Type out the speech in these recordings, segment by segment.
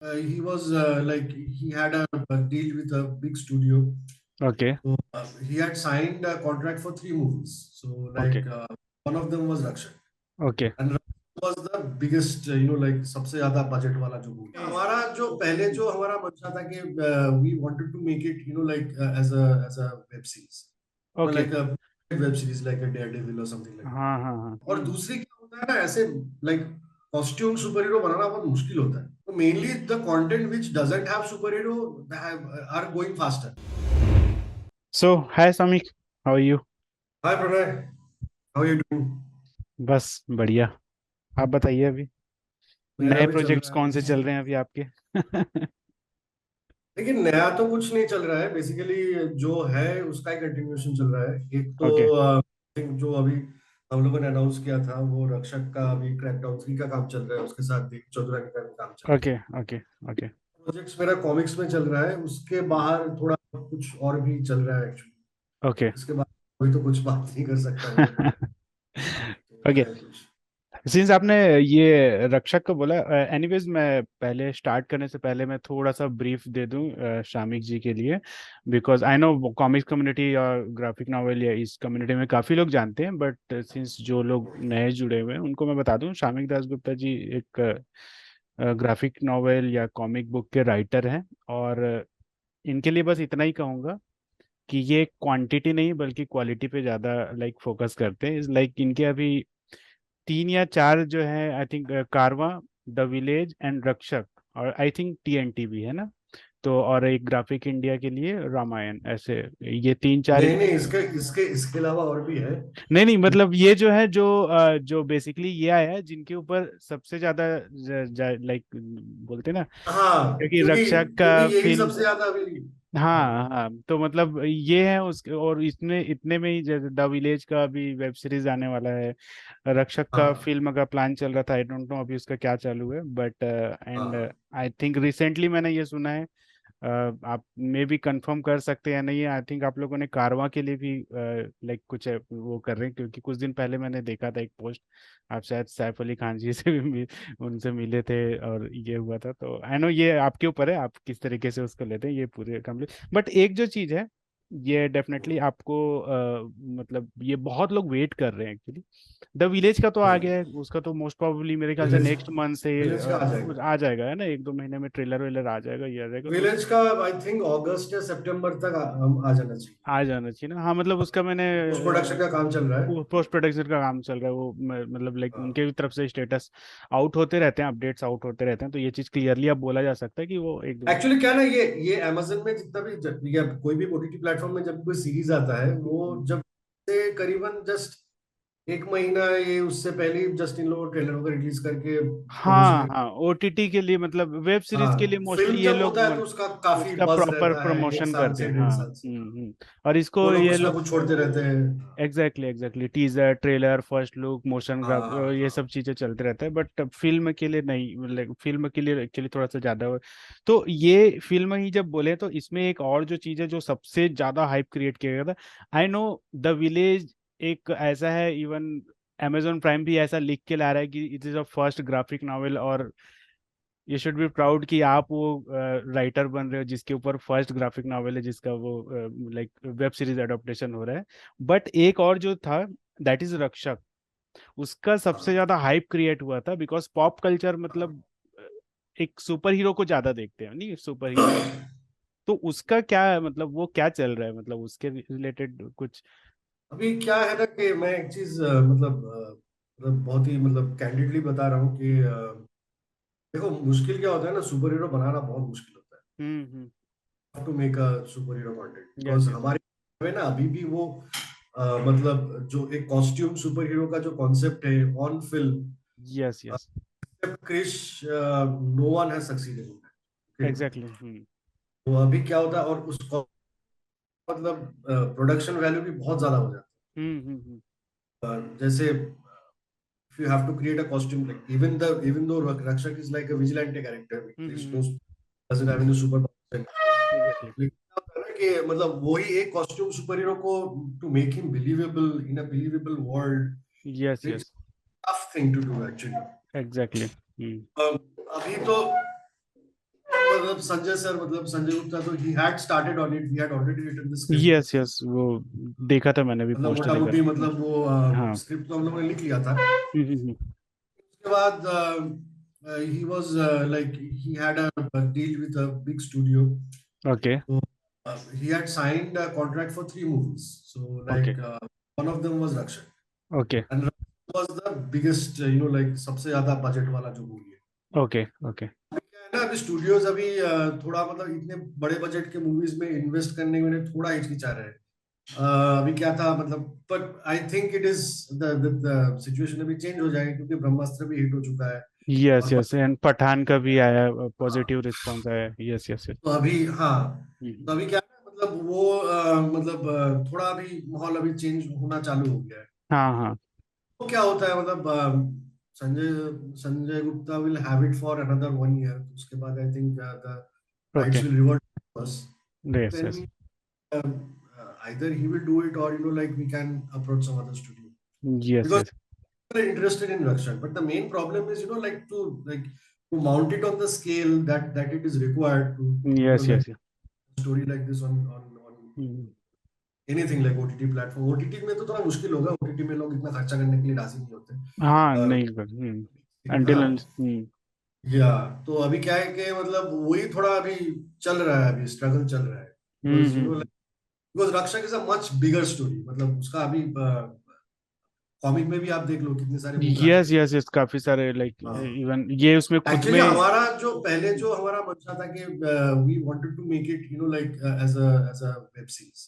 He was like he had a deal with a big studio. Okay. So he had signed a contract for three movies. So Okay. like one of them was Rakshak, Okay. and Rakshak was the biggest, like सबसे ज्यादा budget वाला जो movie हमारा जो पहले जो हमारा मंशा था कि we wanted to make it, like as a web series, Okay. like a web series like a Daredevil or something like that. हाँ हाँ हाँ। और दूसरी क्या होता है ना, ऐसे लाइक कॉस्ट्यूम सुपर हीरो बनाना बहुत मुश्किल होता है, तो mainly the content which doesn't have super hero are going faster. So, hi Samik, how are you? Hi Pranay, how you doing? बस बढ़िया। आप बताइए अभी मेरा नए भी चल प्रोजेक्ट्स रहा है कौन से बस. चल रहे हैं अभी आपके? लेकिन नया तो कुछ नहीं चल रहा है, बेसिकली जो है उसका ही कंटिन्यूएशन चल रहा है. एक तो ओके। जो अभी हम लोगों ने अनाउंस किया था वो रक्षक का अभी क्रैकडाउन 3 का काम चल रहा है, उसके साथ देव चौधरी का भी काम चल रहा है. ओके। ओके। ओके। प्रोजेक्ट्स मेरा कॉमिक्स में चल रहा है, उसके बाहर थोड़ा कुछ और भी चल रहा है एक्चुअली. ओके। इसके बाद कोई तो कुछ बात नहीं कर सकता मुझे पता है. तो ओके। है कुछ. सिंस आपने ये रक्षक को बोला, एनीवेज मैं पहले स्टार्ट करने से पहले मैं थोड़ा सा ब्रीफ दे दूं शामिक जी के लिए, because I know comics community और ग्राफिक नॉवेल या इस कम्युनिटी में काफ़ी लोग जानते हैं, बट सिंस जो लोग नए जुड़े हुए हैं उनको मैं बता दूं, शामिक दास गुप्ता जी एक ग्राफिक नॉवेल या कॉमिक बुक के राइटर हैं। और इनके लिए बस इतना ही कहूँगा कि ये क्वांटिटी नहीं बल्कि क्वालिटी पे ज़्यादा लाइक फोकस करते हैं। लाइक इनके अभी 3 या 4 जो है, I think Karwaan, the village and रक्षक, और आई थिंक TNT भी है ना, तो और एक ग्राफिक इंडिया के लिए रामायण, ऐसे ये 3 4 नहीं नहीं, इसके इसके इसके अलावा और भी है. नहीं नहीं, मतलब ये जो है जो बेसिकली ये आया है जिनके ऊपर सबसे ज्यादा लाइक बोलते हैं ना, हाँ, क्योंकि क्योंकि रक्षक क्योंकि का यही फिल्म। सबसे ज्यादा अभी. हाँ. हाँ हाँ, तो मतलब ये है उसके, और इसमें इतने में ही द विलेज का भी वेब सीरीज आने वाला है। रक्षक का हाँ. फिल्म का प्लान चल रहा था, आई डोंट नो अभी उसका क्या चालू है, बट एंड हाँ. आई थिंक रिसेंटली मैंने ये सुना है, आप मे भी कंफर्म कर सकते हैं या नहीं, आई थिंक आप लोगों ने कारवां के लिए भी लाइक कुछ वो कर रहे हैं, क्योंकि कुछ दिन पहले मैंने देखा था एक पोस्ट, आप शायद सैफ अली खान जी से भी उनसे मिले थे और ये हुआ था, तो आई नो ये आपके ऊपर है आप किस तरीके से उसको लेते हैं ये पूरे कंप्लीट। बट एक जो चीज़ है, ये डेफिनेटली आपको मतलब ये बहुत लोग वेट कर रहे हैं एक्चुअली, द विलेज का तो आ गया है, उसका तो मोस्ट प्रोबेबली मेरे ख्याल से विलेज नेक्स्ट मंथ से विलेज का आ जाएगा. आ जाएगा, है ना, 1 2 महीने में ट्रेलर वेलर आ जाएगा, ये आ जाएगा, तो विलेज का आई थिंक अगस्त या सितंबर तक आ जाना चाहिए. आ जाना चाहिए ना। हाँ मतलब उसका मैंने पोस्ट प्रोडक्शन का काम चल रहा है. पोस्ट प्रोडक्शन का काम चल रहा है, वो मतलब लाइक हाँ. उनके भी तरफ से स्टेटस आउट होते रहते हैं, अपडेट्स आउट होते रहते हैं, तो ये चीज़ क्लियरली अब बोला जा सकता है कि वो 1 2 एक्चुअली क्या ना, ये अमेजन में जितना भी या कोई भी ओटीटी प्लेटफॉर्म में जब कोई सीरीज आता है, वो जब से करीबन जस्ट एक महीना ये उससे पहले जस्ट इन लोगों ट्रेलरों का रिलीज करके हाँ प्रमोशन. हाँ, OTT के लिए मतलब वेब सीरीज के लिए हाँ, मोस्टली फिल्म ये जब लोग होता है तो उसका काफी उसका बज प्रॉपर रहता है एक प्रमोशन साल करते से हैं, डेढ़ हाँ। साल से. और वो इसको लोग ये कुछ ना लोग कुछ छोड़ते रहते हैं. Exactly exactly teaser trailer first look motion हाँ ग्राफ हाँ ये हाँ. सब चीजें चलते रहते हैं, बट फिल्म के लिए नहीं, मतलब फिल्म के लिए एक्चुअली थोड़ा सा ज्यादा तो ये फिल्म ही जब बोले तो इसमें एक और जो चीज है जो सबसे ज्यादा हाइप क्रिएट किया गया था, आई नो द विलेज एक ऐसा है, इवन Amazon प्राइम भी ऐसा लिख के ला रहा है कि it is a first graphic novel, और ये शुड बी प्राउड कि आप वो राइटर बन रहे हो जिसके ऊपर फर्स्ट ग्राफिक नॉवेल है जिसका वो लाइक वेब सीरीज एडaptation हो रहा है। बट एक और जो था, दैट इज रक्षक, उसका सबसे हाँ. ज्यादा हाइप क्रिएट हुआ था बिकॉज पॉप कल्चर मतलब एक सुपर हीरो को ज्यादा देखते हैं, नहीं सुपर हीरो, तो उसका क्या है, मतलब वो क्या चल रहा है, मतलब उसके रिलेटेड कुछ? अभी क्या है ना कि मैं एक चीज मतलब बहुत ही मतलब कैंडिडली बता रहा हूँ कि देखो मुश्किल क्या होता है ना, सुपर हीरो बनाना बहुत मुश्किल होता है. Hmm. To make a superhero content yes because yes. हमारे में ना अभी भी वो मतलब जो एक कॉस्ट्यूम सुपर हीरो का जो कॉन्सेप्ट है on film, yes yes. Krrish, no one has succeeded in that. Exactly. तो अभी क्या होता है, और उसका मतलब प्रोडक्शन वैल्यू भी बहुत ज्यादा हो जाता हम्म। है. जैसे if you have to create a costume, like even though Rakshak is like a vigilante character, there's no, doesn't have any super powers. Exactly. लेकिन क्या होता है ना कि मतलब वही एक कॉस्ट्यूम सुपर हीरो को to make him believable in a believable yes world, it's yes. Tough thing to do actually. Exactly. अभी तो मतलब संजय सर, मतलब संजय गुप्ता, तो he had started on it, he had already written the script. Yes yes, वो देखा था मैंने भी, मतलब पोस्टर मोटा देखा मोटी था। मतलब वो हाँ। स्क्रिप्ट तो हम लोगों ने लिख लिया था। हम्म। उसके बाद he was like he had a deal with a big studio. Okay So he had signed a contract for 3 movies. So okay like one of them was Rakshan, okay and Rakshan was the biggest, like सबसे ज्यादा budget वाला जो movie है। Okay okay. अभी क्या है ना, अभी स्टूडियोज अभी थोड़ा मतलब इतने बड़े बजट के मूवीज में इन्वेस्ट करने में थोड़ा हिचकिचा रहे हैं। अभी क्या था मतलब, but I think it is the situation अभी चेंज हो जाएगी, क्योंकि ब्रह्मास्त्र भी हिट हो चुका है। यस और यस, एंड पठान का भी आया, हाँ, पॉजिटिव रिस्पांस आया। Yes yes yes. तो अभी हाँ, तो हम्म। अभी क्या है ना, मतलब वो मतलब थोड़ा अभी माहौल अभी चेंज होना चालू हो गया है। हाँ हाँ। तो क्या होता है मतलब Sanjay Sanjay Gupta will have it for another 1 year, उसके बाद I think the rights okay. Will revert बस। Yes then yes we either he will do it, or like we can approach some other studio, yes because yes we're interested in Rakshan. But the main problem is, like to mount it on the scale that it is required to yes like yes. story like this on anything like OTT platform। OTT में तो थोड़ा मुश्किल होगा, OTT में लोग इतना खर्चा करने के लिए राजी नहीं होते। हाँ अ, नहीं कर। हाँ, अंटिल। या तो अभी क्या है कि मतलब वही थोड़ा अभी चल रहा है, अभी स्ट्रगल चल रहा है, बिकॉज हम्म। बिकॉज रक्षक is a much bigger story. मतलब उसका अभी कॉमिक में भी आप देख लो कितने सारे मूव आते यस हैं। यस यस, काफी सारे लाइक, हाँ, इवन ये उसमें खुद एक्चुअली में। हमारा जो पहले जो हमारा मंशा था कि we wanted to make it like as a web series,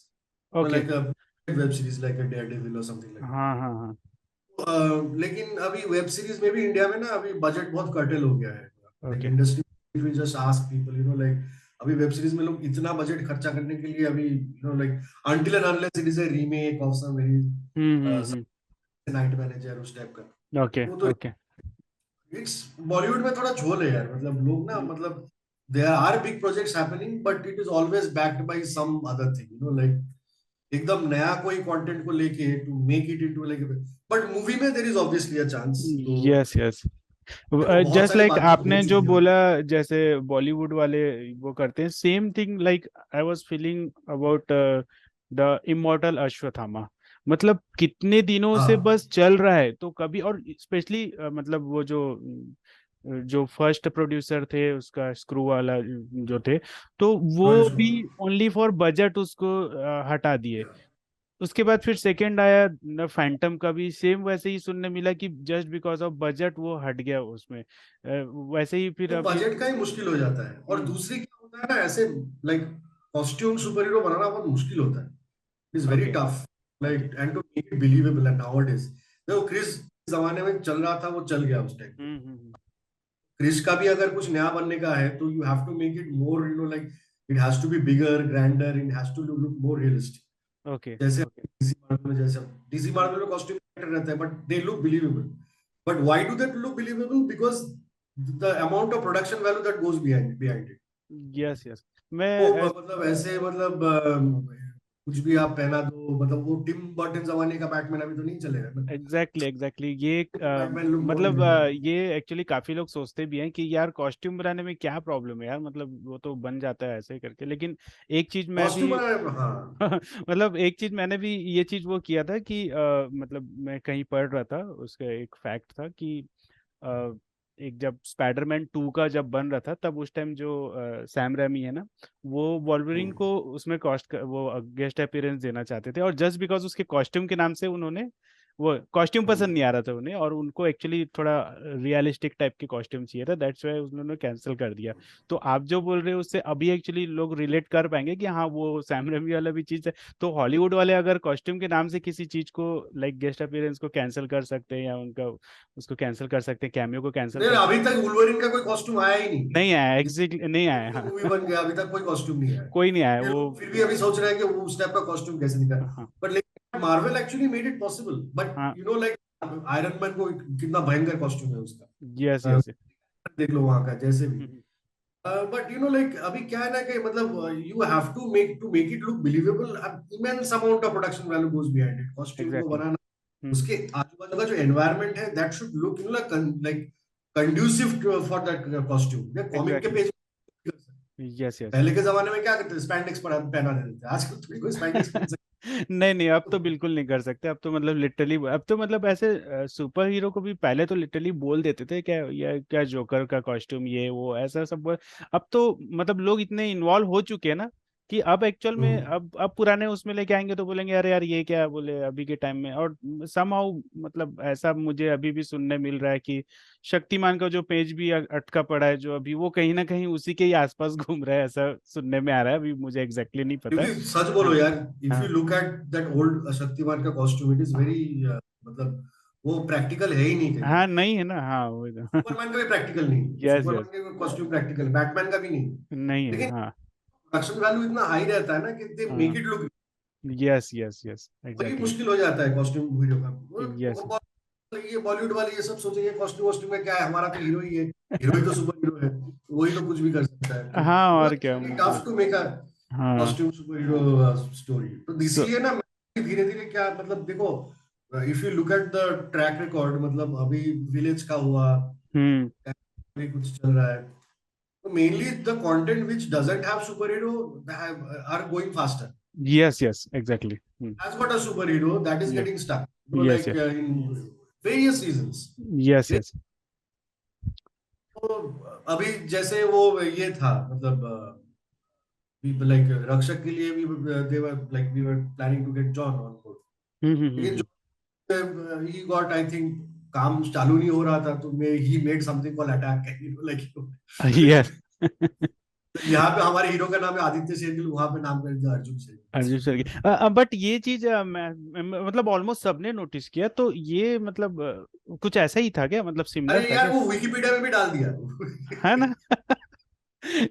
okay. Like a web series like a Daredevil और समथिंग लाइक हाँ हाँ हाँ। दैट। लेकिन अभी वेब सीरीज में भी इंडिया में ना अभी बजट बहुत कर्टेल हो गया है। Like okay. Industry we just ask people, like अभी वेब सीरीज में लोग इतना बजट खर्चा करने के लिए अभी like until and unless it is a remake of some very hmm. Night Manager उस टाइप का। ओके वो तो ओके। इट्स बॉलीवुड में थोड़ा झोल है यार, मतलब लोग ना मतलब there are big projects happening, but it is always backed by some other thing, like एकदम नया कोई कंटेंट को लेके to make it into like, but movie में there is obviously a chance. तो यस यस। देखो बहुत जस्ट सारी लाइक बातें हो आपने जो चुकी है। बोला, जैसे बॉलीवुड वाले वो करते हैं same thing, like I was feeling about the immortal Ashwatthama. मतलब कितने दिनों से हाँ, बस चल रहा है, तो कभी, और स्पेशली मतलब वो जो फर्स्ट प्रोड्यूसर थे उसका, स्क्रू वाला जो थे, तो रॉयल वो भी स्टोर। ओनली फॉर बजट उसको हटा दिए। उसके बाद फिर सेकंड आया न, फैंटम का भी सेम वैसे ही सुनने मिला कि जस्ट बिकॉज ऑफ बजट वो हट गया उसमें। वैसे ही फिर तो अभी। बजट का ही मुश्किल हो जाता है, और हम्म। दूसरी क्या होता है ना, ऐसे लाइक कॉस्ट्यूम सुपर हीरो बनाना बहुत मुश्किल होता है। It is very okay tough, okay. Like and to make it believable and nowadays. देखो क्रिस जमाने में चल रहा था, वो चल गया उस टाइम पे। हम्म। क्रिश का भी अगर कुछ नया बनने का है तो you have to make it more, like it has to be bigger, grander, it has to look more realistic. Okay जैसे ओके। डीसी मार्वल में, जैसे डीसी मार्वल में कॉस्ट्यूम रहता है, but they look believable. But why do they look believable? Because the amount of production value that goes behind it. Yes yes. मैं वो मतलब ऐसे मतलब कुछ भी आप पहना दो, मतलब वो टिम बर्टन जमाने का बैटमैन अभी तो नहीं चलेगा ना। एग्जैक्टली एग्जैक्टली ये बैटमैन लुक मोर मतलब बिलीवेबल। ये एक्चुअली काफी लोग सोचते भी हैं कि यार कॉस्ट्यूम बनाने में क्या प्रॉब्लम है यार, मतलब वो तो बन जाता है ऐसे ही करके, लेकिन एक चीज मैं भी कॉस्ट्यूम, हाँ। मतलब एक चीज मैंने भी ये चीज वो किया था कि मतलब मैं कहीं पढ़ रहा था, उसका एक फैक्ट था कि अ, एक जब स्पाइडरमैन 2 का जब बन रहा था, तब उस टाइम जो सैम रैमी है ना, वो वॉल्वरिन को उसमें वो गेस्ट अपीयरेंस देना चाहते थे, और जस्ट बिकॉज उसके कॉस्ट्यूम के नाम से उन्होंने, वो कॉस्ट्यूम पसंद नहीं आ रहा था उन्हें, और उनको एक्चुअली थोड़ा रियलिस्टिक टाइप के कॉस्ट्यूम चाहिए था, दैट्स वाई उन्होंने कैंसिल कर दिया। तो आप जो बोल रहे हो उससे अभी एक्चुअली लोग रिलेट कर पाएंगे कि हाँ वो सैम रेमी वाला भी चीज है। तो हॉलीवुड वाले अगर कॉस्ट्यूम के नाम से किसी चीज को, लाइक गेस्ट अपीयरेंस को कैंसिल कर सकते हैं, या उनका उसको कैंसिल कर सकते हैं, कैमियो को कैंसिल नहीं, कर अभी सकते तक वुल्वरिन का कोई कॉस्ट्यूम आया ही नहीं। हैं। नहीं आया, जिस एग्जैक्टली नहीं आया, जो हाँ। मूवी बन गया अभी तक कोई कॉस्ट्यूम नहीं आया। कोई नहीं आया ये वो। लोग फिर भी अभी सोच रहे हैं कि वो उस टाइप का कॉस्ट्यूम कैसे निकाले। हाँ बट लेकिन Marvel actually made it possible, but हाँ। लाइक आयरन मैन को कितना भयंकर कॉस्ट्यूम है यस उसका। यस। देख लो वहां का जैसे भी। बट लाइक अभी क्या है ना कि मतलब you have to make it look believable, immense amount of production value goes behind it, costume को एग्जैक्टली। बनाना, उसके आजू बाजू का जो एनवायरनमेंट है that should look like conducive for that costume. या कॉमिक के एग्जैक्टली। Page yes yes. पहले के जमाने में क्या करते थे, स्पैंडेक्स पहना देते थे, आजकल थोड़ी कोई स्पैंडेक्स पहन सकता नहीं नहीं, अब है। तो बिल्कुल नहीं कर सकते। अब तो मतलब लिटरली, अब तो मतलब ऐसे सुपर हीरो को भी पहले तो लिटरली बोल देते थे क्या, या क्या जोकर का कॉस्ट्यूम ये वो ऐसा सब अब तो मतलब लोग इतने इन्वॉल्व हो चुके हैं ना कि अब एक्चुअल में हम्म। अब पुराने उसमें लेके आएंगे तो बोलेंगे अरे यार ये क्या बोले अभी के टाइम में। और समहाउ मतलब ऐसा मुझे अभी भी सुनने मिल रहा है कि शक्तिमान का जो पेज भी अटका पड़ा है जो अभी, वो कहीं ना कहीं उसी के ही आसपास घूम रहा है, ऐसा सुनने में आ रहा है। अभी मुझे एग्जैक्टली नहीं पता है। क्योंकि सच बोलो हाँ यार, इफ यू हाँ look at that old Shaktimaan का कॉस्ट्यूम, इट इज वेरी, मतलब वो प्रैक्टिकल है ही नहीं कहीं। हाँ, नहीं है ना, हाँ वो तो। सुपरमैन का भी प्रैक्टिकल नहीं है, यस सुपरमैन यस। का कॉस्ट्यूम प्रैक्टिकल, बैटमैन का भी नहीं है। नहीं है, लेकिन हाँ प्रोडक्शन वैल्यू इतना हाई रहता है ना कि दे मेक हाँ। It look, yes yes yes, वही एग्जैक्टली। मुश्किल हो जाता है कॉस्ट्यूम हीरो का। यस। ये बॉलीवुड वाले ये सब सोचेंगे कॉस्ट्यूम वॉस्ट्यूम का क्या है, हमारा तो हीरो ही है, हीरो ही तो सुपर हीरो है, वही तो कुछ भी कर सकता है, तो हाँ थोड़ा और क्या टफ मतलब। टू मेक अ हाँ कॉस्ट्यूम सुपर हीरो स्टोरी। तो सो। इसलिए ना धीरे धीरे क्या मतलब देखो, if you look at the track record, मतलब अभी विलेज का हुआ, हम्म। अभी कुछ चल रहा है, तो mainly the content which doesn't have super hero are going faster. Yes yes, exactly. Has got a superhero that is yeah. getting stuck, yes like yes. in various reasons. Yes yes. तो अभी जैसे वो ये था, मतलब like रक्षक के लिए भी they were like we were planning to get John on board, लेकिन हम्म। जो ही गॉट आई थिंक काम चालू नहीं हो रहा था, तो may he made something called Attack, yes. Like यहाँ पे हमारे हीरो का नाम है आदित्य शेरगिल, वहां पे नाम कर दिया अर्जुन अर्जुन सर की। शेरगिल. बट ये चीज मतलब ऑलमोस्ट सबने नोटिस किया, तो ये मतलब कुछ ऐसा ही था क्या, मतलब सिमिलर अरे था यार क्या? वो विकिपीडिया में भी डाल दिया. है ना।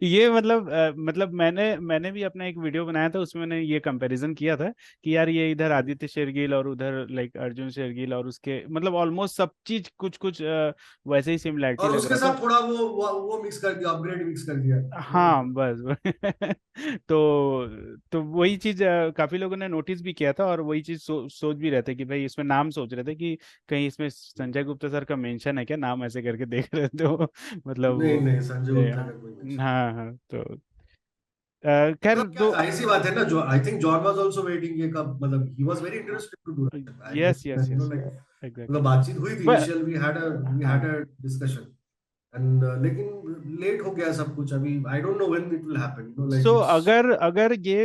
ये मतलब मतलब मैंने भी अपना एक वीडियो बनाया था, उसमें मैंने ये कंपैरिजन किया था कि यार ये इधर आदित्य शेरगिल और उधर लाइक अर्जुन शेरगिल, और उसके मतलब ऑलमोस्ट सब चीज कुछ कुछ वैसे ही सिमिलैरिटी और लग उसके रहा था। साथ थोड़ा वो मिक्स कर दिया, अपग्रेड मिक्स कर दिया हाँ बस। तो वही चीज काफी लोगों ने नोटिस भी किया था, और वही चीज सोच भी रहे थे कि भाई इसमें नाम सोच रहे थे कि कहीं इसमें संजय गुप्ता सर का मेंशन है क्या, नाम ऐसे करके देख रहे थे वो। मतलब नहीं वो नहीं, संजय गुप्ता का कोई मेंशन. हाँ हाँ तो खैर मतलब क्या दो। जाहिर सी बात है ना, जो I think John was also waiting, ये कब मतलब he was very interested to do that, I yes yes you know yes, like, exactly. मतलब बातचीत हुई थी पर इनिशियल, वी हैड हाँ, अ डिस्कशन एंड लेकिन लेट हो गया सब कुछ, अभी I don't know when it will happen, you know like so it's अगर अगर ये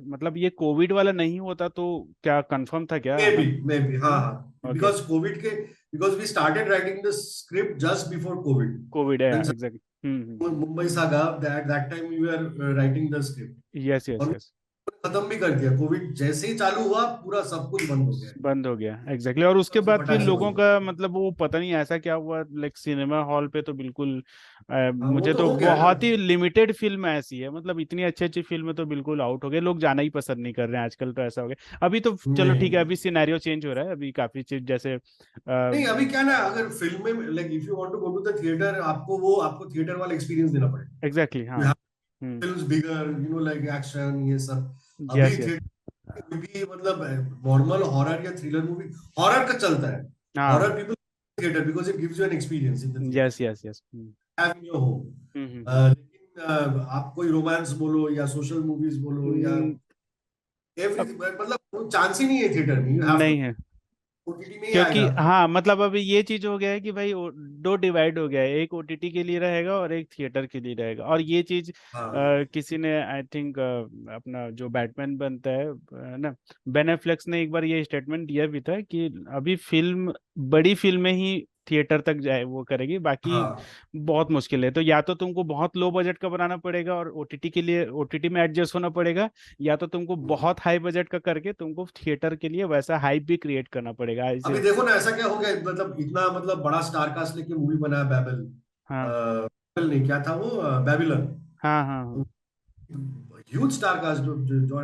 मतलब ये कोविड वाला नहीं होता तो क्या कंफर्म था क्या मे बी हाँ हाँ, ओके। बिकॉज कोविड के, because we started writing the script just before Covid. Covid है, when exactly. Mumbai Saga, that time we were writing the script, yes yes और यस। खत्म भी कर दिया. कोविड जैसे ही चालू हुआ पूरा सब कुछ बंद हो गया, बंद हो गया, एग्जैक्टली। और उसके एकदम से बाद फिर फटाक से लोगों बंद. का मतलब वो पता नहीं ऐसा क्या हुआ, लाइक सिनेमा हॉल पे तो बिल्कुल हाँ वो मुझे तो तो हो गया ना. बहुत ही लिमिटेड फिल्म ऐसी है, मतलब इतनी अच्छी अच्छी फिल्म तो बिल्कुल आउट हो गए, लोग जाना ही पसंद नहीं कर रहे हैं आजकल, तो ऐसा हो गया। अभी तो चलो ठीक है, नहीं अभी सिनेरियो चेंज हो रहा है, अभी काफी चीज जैसे नहीं, अभी क्या ना, अगर फिल्म में like if you want to go to the theatre, आपको थिएटर वाला एक्सपीरियंस देना पड़ेगा. एग्जैक्टली हाँ। You have hmm. Films bigger, you know like action ये सब. अभी यस यस। थिएटर भी मतलब नॉर्मल हॉरर या थ्रिलर मूवी, हॉरर का चलता है, हाँ। Horror people theatre because it gives you an experience in the theatre, yes yes yes. Have in your home. Hmm. लेकिन आप कोई रोमांस बोलो या सोशल मूवीज बोलो या हम्म, अब एवरीथिंग, मतलब चांस ही नहीं है थिएटर में, यू हैव टू नहीं है। ओटीटी में ही क्योंकि आएगा. हाँ मतलब अभी ये चीज हो गया है कि भाई दो डिवाइड हो गया है, एक ओटीटी के लिए रहेगा और एक थिएटर के लिए रहेगा। और ये चीज हाँ किसी ने आई थिंक अपना जो बैटमैन बनता है ना, बेन एफ्लेक्स ने एक बार ये स्टेटमेंट दिया भी था कि अभी फिल्म बड़ी फिल्में ही थिएटर तक जाए वो करेगी, बाकी हाँ बहुत मुश्किल है। तो या तो तुमको बहुत लो बजट का बनाना पड़ेगा और ओटीटी के लिए ओटीटी में एडजस्ट होना पड़ेगा, या तो तुमको बहुत हाई बजट का करके तुमको थिएटर के लिए वैसा हाइप भी क्रिएट करना पड़ेगा अभी ऐसे। देखो ना ऐसा क्या हो गया, मतलब इतना मतलब बड़ा स्टार कास्ट लेके मूवी बनाया बैबल, हाँ बैबल नहीं क्या था वो, बैबिलन. हाँ हाँ हाँ। ह्यूज स्टार कास्ट, जो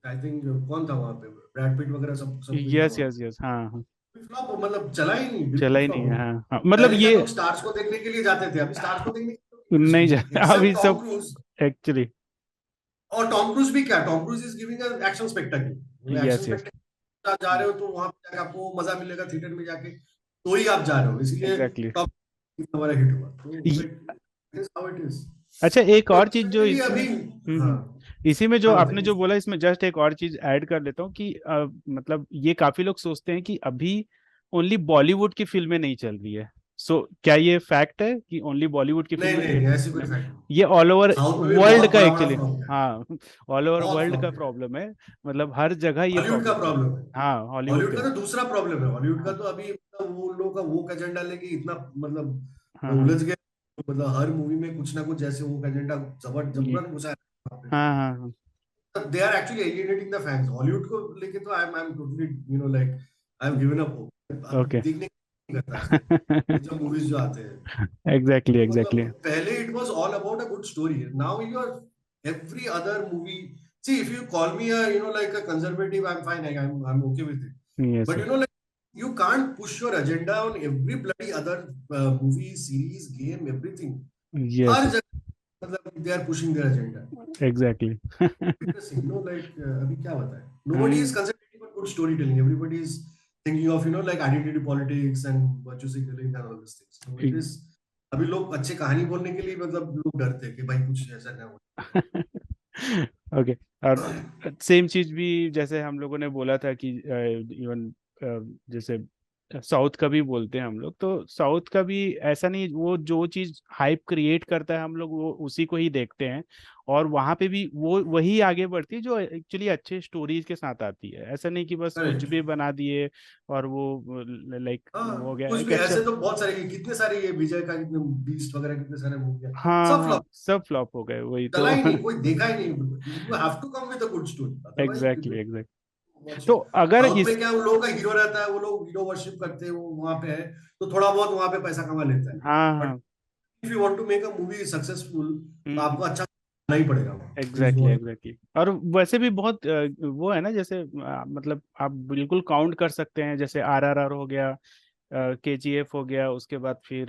आई थिंक कौन था वहां पे, ब्रैड पिट वगैरह सब सब कोई था यस वहां यस यस, हाँ हाँ। पे. फ्लॉप, मतलब चला ही नहीं, चला बिल्कुल ही फ्लॉप नहीं हो है, गया. हाँ हाँ मतलब पहले क्या ये लोग स्टार्स को देखने के लिए जाते थे, अभी स्टार्स को देखने के नहीं जा लिए अभी एक्सेप्ट टॉम सब क्रूज. एक्चुअली। और टॉम क्रूज भी क्या, Tom cruise is giving action spectacle, action yes yes. Spectacle आप जा रहे हो तो वहां पे जाके आपको मजा मिलेगा थिएटर में जाके, तो ही आप जा रहे हो, इसलिए एग्जैक्टली। टॉम हमारा हिट हुआ तो like is how it is. अच्छा, एक तो और चीज जो जनरली इसमें अभी, हाँ इसी में जो हाँ आपने जो बताइए। बोला, इसमें जस्ट एक और चीज ऐड कर लेता हूँ कि मतलब ये काफी लोग सोचते हैं कि अभी ओनली बॉलीवुड की फिल्में नहीं चल रही है। सो क्या ये फैक्ट है कि ओनली बॉलीवुड की नहीं फिल्में नहीं नहीं, ऐसी कोई नहीं, फैक्ट नहीं। ये ऑल ओवर साउथ में भी वर्ल्ड बहुत का बड़ा बड़ा एक्चुअली, फ्लॉप है, हाँ, ऑल ओवर बहुत वर्ल्ड फ्लॉप का है। प्रॉब्लम है। मतलब हर जगह ये हॉलीवुड का प्रॉब्लम है। प्रॉब्लम है। हाँ, हॉलीवुड हॉलीवुड का। का तो दूसरा प्रॉब्लम है। हॉलीवुड का हाँ तो अभी मतलब वो उन लोगों का वो एजेंडा लेके इतना हाँ मतलब हाँ उलझ गए। मतलब हर मूवी में कुछ ना कुछ जैसे वो एजेंडा ये जबरन घुसा है। हाँ हाँ हाँ they are actually alienating the fans. Hollywood को लेके तो I am totally like I have given up hope. अब ओके। देखने नहीं करता आजकल ये जो मूवीज जो आते हैं। एग्जैक्टली तो एग्जैक्टली। मतलब पहले it was all about a good story. Now you are every other movie. See, if you call me a like a conservative, I'm fine. I'm okay with it. Yes But like you can't push your agenda on every bloody other movie, series, game, everything. Yes हर जगह मतलब they are pushing their agenda. Exactly. Interesting, like अभी क्या बताएं? Nobody is concentrating on good storytelling. Everybody is thinking of like identity politics and virtue signaling and all these things. So it is अभी लोग अच्छे कहानी बोलने के लिए मतलब लोग डरते हैं कि भाई कुछ ऐसा ना हो। ओके। और सेम चीज भी जैसे हम लोगों ने बोला था कि इवन जैसे साउथ का भी बोलते हैं हम लोग, तो साउथ का भी ऐसा नहीं, वो जो चीज हाइप क्रिएट करता है हम लोग वो उसी को ही देखते हैं। और वहां पे भी वो वही आगे बढ़ती है जो एक्चुअली अच्छे स्टोरीज के साथ आती है। ऐसा नहीं कि बस कुछ करेक्ट। भी बना दिए और वो लाइक वो हो हाँ, गया कुछ एक भी अच्छा। ऐसे तो बहुत सारे, कितने सारे ये विजय का कितने बीस्ट वगैरह कितने सारे मूवी है, हाँ सब हाँ, फ्लॉप। सब फ्लॉप हो गए वही चला तो। ही नहीं, कोई देखा ही नहीं। You have to come with a good story, otherwise exactly people exact. Watch तो इट। अगर साउथ में इस क्या उन लोगों का हीरो रहता है, वो लोग हीरो वर्शिप करते हैं, वो वहां पे है तो थोड़ा बहुत वहां पे पैसा कमा लेता है। हाँ बट हाँ if you want to make a movie successful तो आपको हम्म, अच्छा करना ही पड़ेगा वहाँ। There is exactly no other- exactly. और वैसे भी बहुत वो है ना, जैसे मतलब आप बिल्कुल काउंट कर सकते हैं, जैसे RRR हो गया, KGF हो गया, उसके बाद फिर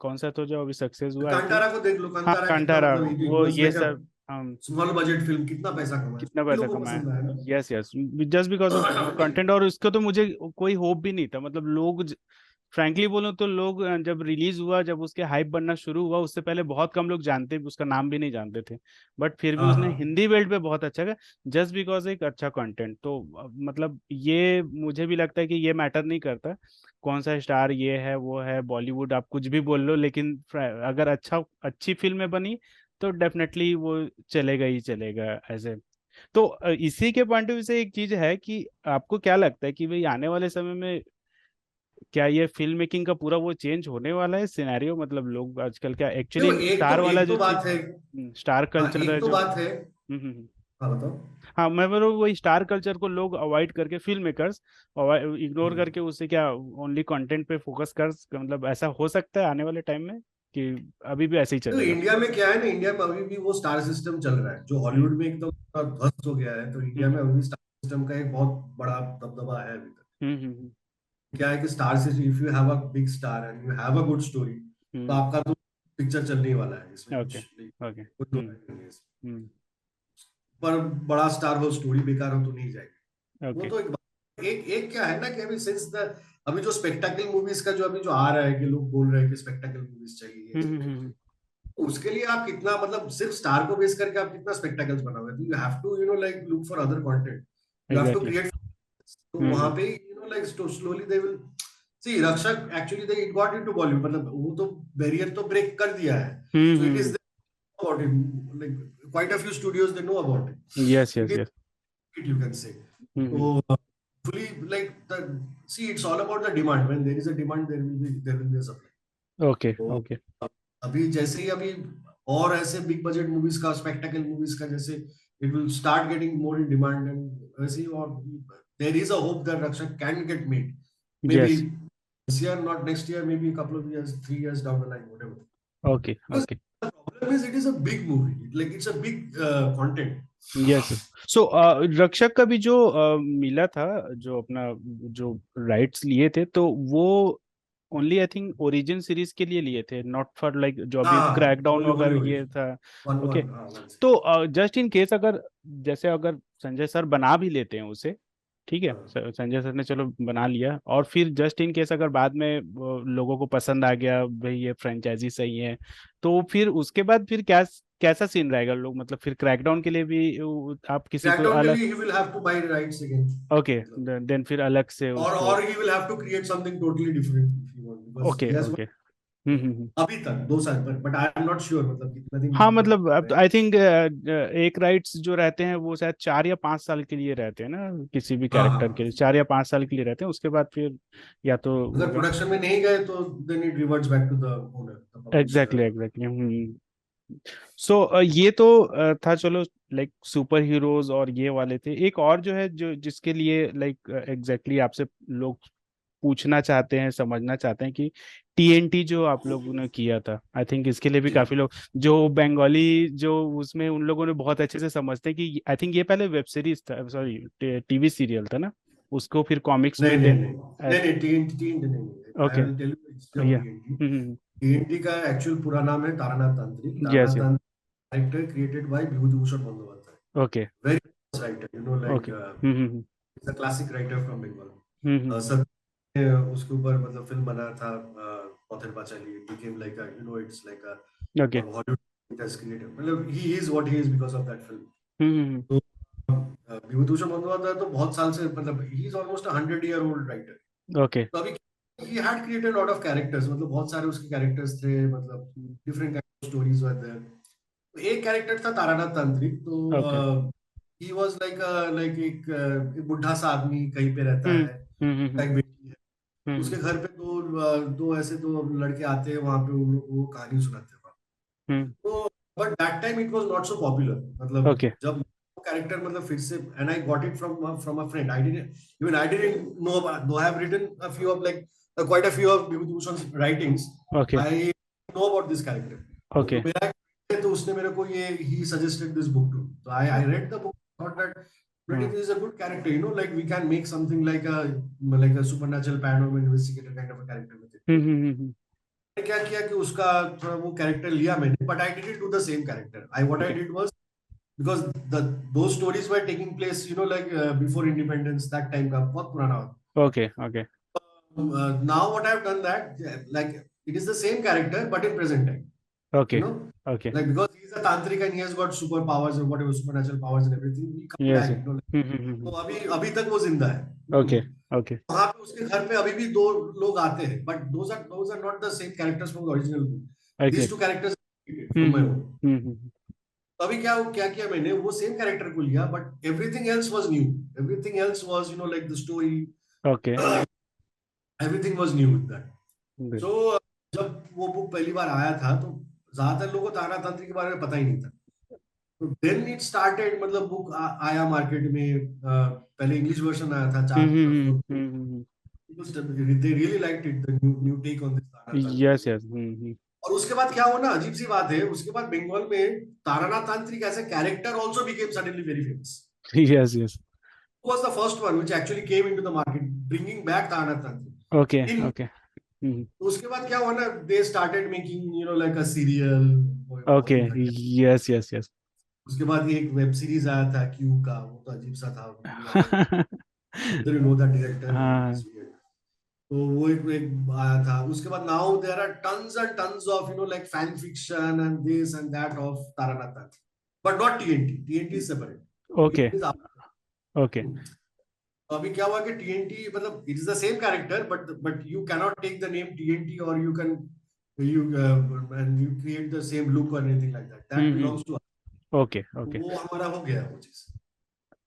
कौन सा तो जो अभी सक्सेस हुआ आई थिंक। कांतारा को देख लो, हाँ, कांतारा कितना कांतारा, मतलब वो ये इन्वेस्टमेंट है, सब हम स्मॉल बजट फिल्म, कितना पैसा कमाया, कितना सभी पैसा लोगों को कमाया। पसंद आया yes yes, just because of ना। कंटेंट। और उसका तो मुझे कोई होप भी नहीं था, मतलब लोग फ्रैंकली बोलूं तो लोग जब रिलीज हुआ, जब उसके हाइप बनना शुरू हुआ, उससे पहले बहुत कम लोग जानते, उसका नाम भी नहीं जानते थे। बट फिर भी हाँ उसने हाँ। हिंदी बेल्ट पे बहुत अच्छा किया, जस्ट बिकॉज एक अच्छा कंटेंट। तो मतलब ये मुझे भी लगता है कि ये मैटर नहीं करता कौन सा स्टार ये है वो है, बॉलीवुड आप कुछ भी बोल लो, लेकिन अगर अच्छी फिल्में बनी तो डेफिनेटली वो चलेगा ही चलेगा ऐसे। तो इसी के पॉइंट ऑफ व्यू से एक चीज है कि आपको क्या लगता है कि भाई आने वाले समय में क्या ये फिल्म मेकिंग का पूरा वो चेंज होने वाला है सिनेरियो? मतलब लोग आजकल क्या देखो, एक्चुअली स्टार वाला एक जो तो चीज, बात है। स्टार हाँ, कल्चर है एक तो जो, बात है। हम्म। हाँ बताओ। हाँ, मैं बोल रहा हूँ वही स्टार कल्चर को लोग अवॉइड करके, फिल्म मेकर्स इग्नोर हम्म। करके उससे क्या ओनली कंटेंट पे फोकस कर, मतलब ऐसा हो सकता है आने वाले टाइम में कि अभी भी ऐसे ही तो चलेगा? इंडिया में क्या है ना, इंडिया में अभी भी वो स्टार सिस्टम चल रहा है जो हम्म हॉलीवुड में एकदम पूरा ध्वस्त हो गया है। तो इंडिया में हम्म अभी भी स्टार सिस्टम का एक बहुत बड़ा दबदबा है अभी तक। हम्म क्या है कि star system, if you have a big star and you have a good story तो हम्म। आपका तो पिक्चर चलने ही वाला है, इसमें ओके कुछ नहीं, ओके। कुछ दो राय नहीं है इसमें। हम्म। पर बड़ा स्टार हो, स्टोरी बेकार हो तो नहीं जाएगी। वो ओके। तो एक एक क्या है ना कि अभी सिंस द अभी जो स्पेक्टाकल मूवीज का जो अभी जो आ रहा है कि लोग बोल रहे हैं कि स्पेक्टाकल मूवीज चाहिए ये चाहिए, उसके लिए आप कितना मतलब सिर्फ स्टार को बेस करके आप कितना स्पेक्टाकल्स बनाओगे? तो you have to like look for other content. You have to exactly. Create. तो वहां हम्म पे like slowly they will see Rakshak actually they it got into Bollywood, मतलब वो तो बैरियर तो ब्रेक कर दिया है। So it is hmm. About it, like quite a few studios they know about yes it. Yes it yes. Is you can say. Hmm. तो fully like the see it's all about the demand. When there is a demand there will be a supply. Okay तो okay. अभी जैसे ही अभी और ऐसे big budget movies का, spectacle movies का जैसे it will start getting more in demand and वैसे ही, और there is a hope that Rakshak can get made maybe yes. this year, not next year, maybe a couple of years, 3 years down the line, whatever. Okay Because okay. the problem is it is a big movie, like it's a big content. Yes. So Rakshak का भी जो मिला था, जो अपना जो rights लिए थे, तो वो only I think origin series के लिए लिए थे, नॉट फॉर लाइक जो अभी हाँ, क्रैकडाउन only वगैरह ये origin. था। One okay. one, हाँ one second. तो जस्ट इन केस अगर जैसे अगर संजय सर बना भी लेते हैं उसे, ठीक है, संजय सर ने चलो बना लिया, और फिर जस्ट इन केस अगर बाद में लोगों को पसंद आ गया भाई ये फ्रेंचाइजी सही है, तो फिर उसके बाद फिर क्या, कैसा सीन रहेगा लोग, मतलब फिर क्रैकडाउन के लिए भी आप किसी को क्रैकडाउन के अलग? लिए he will have to buy rights again, okay, then फिर अलग से उसको। और he will have to create something totally different if you want, because okay he has, okay. अभी तक 2 साल पर, but I am not sure मतलब कितना दिन हाँ मतलब मतलब अब आई थिंक एक राइट्स जो रहते हैं वो शायद 4 या 5 साल के लिए रहते हैं ना, किसी भी हाँ कैरेक्टर के हाँ, लिए 4 या 5 साल के लिए रहते हैं, उसके बाद फिर या तो अगर प्रोडक्शन में नहीं गए तो then it reverts back to the owner, the exactly publisher. Exactly. So ये तो था चलो, लाइक सुपर हीरोज और ये वाले थे। एक और जो है जो जिसके लिए लाइक एग्जैक्टली आपसे लोग पूछना चाहते हैं, समझना चाहते हैं कि टीएनटी जो आप लोगों ने किया था, आई थिंक इसके लिए भी जी, काफी लोग जो बंगाली जो उसमें उन लोगों ने बहुत अच्छे से समझते हैं कि आई थिंक ये पहले वेब सीरीज था, सॉरी टीवी सीरियल था ना, उसको फिर कॉमिक्स नहीं में नहीं देन। नहीं नहीं नहीं, टीएनटी टीएनटी नहीं, I okay. Will tell you history of या। टीएनटी। टीएनटी का एक्चुअल पूरा नाम है Taranath Tantrik. Yes Taranath yes. Tantrik character created by Bibhutibhushan Bandopadhyay, okay very famous writer, you know, like okay. he's a classic writer from Bengal. Hmm. Sir ने उसके ऊपर मतलब फिल्म बना था Pather Panchali, it became like a, you know, it's like a okay. Hollywood it has created, मतलब he is what he is because of that film. हम्म। तो विभूतिभूषण बंदोपाध्याय तो बहुत साल से मतलब he is almost a 100-year-old writer. Okay. तो अभी he had created a lot of characters, मतलब बहुत सारे उसके कैरेक्टर्स थे, मतलब different kind of stories were there. तो एक कैरेक्टर था तारानाथ तांत्रिक, ओके। तो ही वाज लाइक एक बुढ़ा सा आदमी कहीं पे रहता हम्म है, हम्म। एक बेटी है, हम्म उसके घर पे दो ऐसे दो लड़के आते हैं वहां पे, वो कहानी सुनाते हैं वहाँ। हम्म। तो but that time it was not so popular, मतलब ओके। जब कैरेक्टर मतलब फिर से, and I got it from a friend, I didn't know about, though I have written a few of like quite a few of Bibhutibhushan's writings, okay. I know about this character. तो okay. मेरा तो उसने मेरे को ये ही suggested this book too, तो I read the book, thought that but it is a good character, you know, like we can make something like a supernatural paranormal investigator kind of a character with it. हम्म। मैंने क्या किया कि उसका थोड़ा वो character लिया मैंने, but I didn't do the same character, I what I okay did was, because the those stories were taking place, you know, like before independence, that time का बहुत पुराना। Okay okay Now what I've done that, like it is the same character but in present time, you okay know, okay. like because he's a tantric and he has got superpowers or whatever supernatural powers and everything, he come yes. back, you know, like, तो हम्म। अभी अभी तक वो जिंदा है। Okay okay. वहां पे उसके घर पे अभी भी दो लोग आते हैं, but those are not the same characters from the original book. Okay. These two characters from my own. हम्म। तो अभी क्या क्या किया मैंने, वो सेम कैरेक्टर को लिया but everything else was new, everything else was, you know, like the story, okay. Everything was new with that. So जब वो बुक पहली बार आया था तो ज्यादातर लोगों को तारा तंत्र के बारे में पता ही नहीं था। तो देन इट स्टार्टेड, मतलब बुक आया मार्केट में, पहले इंग्लिश वर्जन आया था 4 they really liked it, the new take on this Tara yes तांत्रिक। यस। और उसके बाद क्या हुआ ना, अजीब सी बात है, उसके बाद बंगाल में Taranath Tantrik as a character also became suddenly very famous. Yes yes. Was the first one which actually came into the market, bringing back Taranath okay तांत्रिक इन। ओके तो उसके बाद क्या हुआ ना, they started making, you know, like a serial, बहुत okay. ही घटिया। Yes yes yes. उसके बाद एक वेब सीरीज आया था क्यू का, वो तो अजीब सा था, यू नो दैट डायरेक्टर, हाँ। तो वो एक आया था। उसके बाद now there are tons and tons of, you know, like fan fiction and this and that of Taranath Tantrik, but not TNT, TNT is separate, okay TNT is. Okay. तो अभी क्या हुआ कि टीएनटी मतलब it is the same character, but you cannot take the name TNT, और you can you and you create the same look और anything like that, that belongs to, okay okay. वो हमारा हो गया वो चीज।